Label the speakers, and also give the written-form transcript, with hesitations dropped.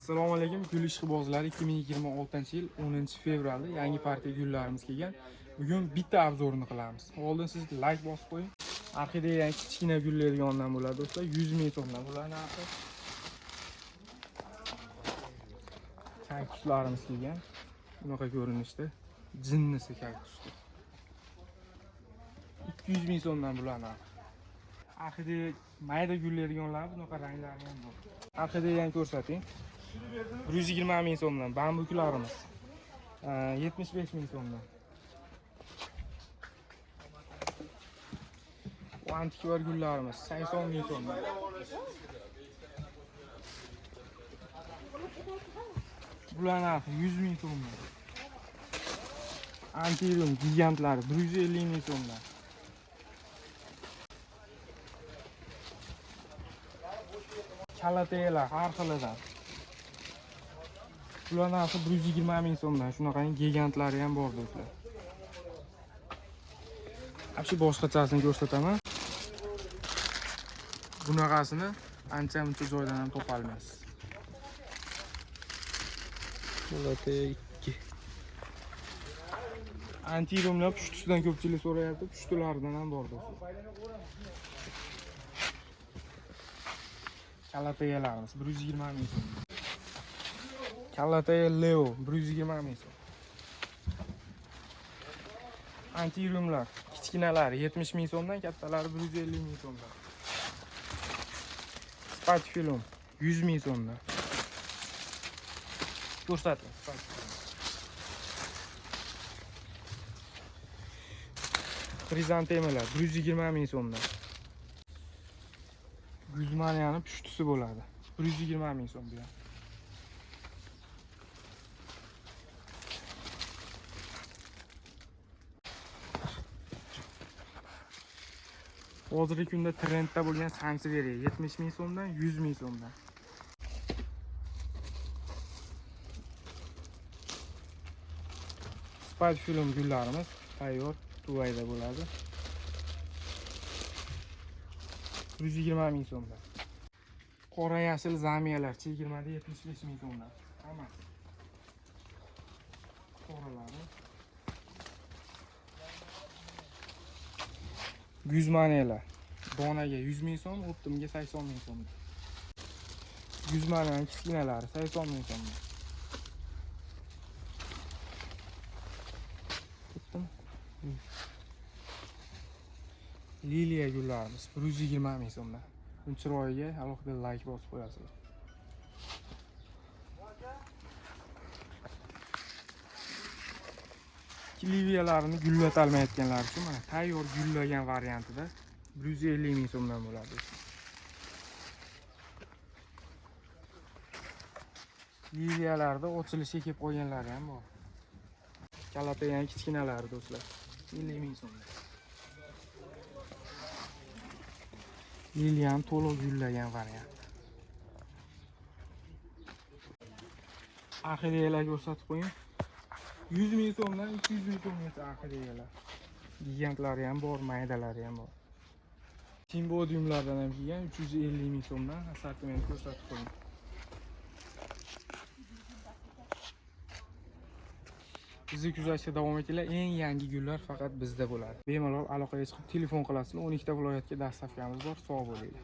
Speaker 1: Assalomu alaykum, gul ishqibozlari. 2026-yil 10-fevralda yangi partiya gullarimiz kelgan. Bugun bitta obzorini qilamiz. Oldin siz like bosib qo'ying. Orxidea kichkina gullar yondan bo'ladi do'stlar, 100 ming so'mdan bo'ladi narxi. Kaktuslarimiz kelgan. Bunaqa ko'rinishda jinnisi kaktuslar. 200 ming so'mdan bo'ladi narxi. Orxidea mayda gullar yonlar bunaqa ranglari ham bor. Orxideani ko'rsating. 120 ming so'mdan bambuklarimiz 75 ming so'mdan. Bu antikvar gullarimiz 80 ming so'mdan. Bular narxi 100 ming so'mdan. Antirum gigantlari 150 ming so'mdan. Kalateyalar har xilidan. Bular narxi 120 ming so'mdan. Shunaqangi gigantlari ham bor do'stlar. Shu boshqachasini ko'rsataman. Bunaqasini ancha-muncha joydan ham topa olmaysiz.
Speaker 2: Kalateya 2.
Speaker 1: Antirumlar pushtusidan ko'pchilik so'rayapti. Pushtulardan ham bor do'stlar. Kalateyalarimiz 120 ming so'm. Kalateya Leo 120 ming so'm. Antirumlar kichkinalari 70 ming so'mdan, kattalari 150 ming so'mdan. Spatfilum 100 ming so'mdan. Ko'rsating. Krizantemalar 120 ming so'mdan. Guzmaniyani pushtusi bo'ladi. 120 ming so'm bu. Hozirgi kunda trendda bo'lgan Sansevieria 70 ming so'mdan, 100 ming so'mdan. Spatfilum gullarimiz tayyor tuvayda bo'ladi. 120 ming so'mdan. Qora yashil zamiyalar chegirmada 75 ming so'mdan. Hammasi. Qoralari. Guzmaniyalar donaga 100 ming so'm, optimga 80 ming so'm. Guzmaniyaning kichkinalari 80 ming so'm. Liliya gullarimiz 120 ming so'mdan. Buni chiroyiga alohida like bosib qo'yasizlar. Liviyalarni gullatalmayotganlar uchun mana tayyor gullagan variantida 150 ming so'mdan bo'ladi. Liviyalarda ochilishga kelib qolganlari ham bor. Kalateyaning kichkinalari do'stlar 50 ming so'mdan. Liliyan to'liq gullagan variant. Orxidealar ko'rsatib qo'ying. 100 ming so'mdan 200 ming so'mgacha orxidealar. Gigantlari ham bor, maydalari ham bor. Timbodiumlardan ham kelgan 350 ming so'mdan assortiment ko'rsatib qo'ying. Bizni kuzatishda davom etinglar. Eng yangi gullar faqat bizda bo'ladi. Bemalol aloqaga chiqib telefon qilasizlar. 12 ta viloyatga dastavkamiz bor. Sog' bo'linglar.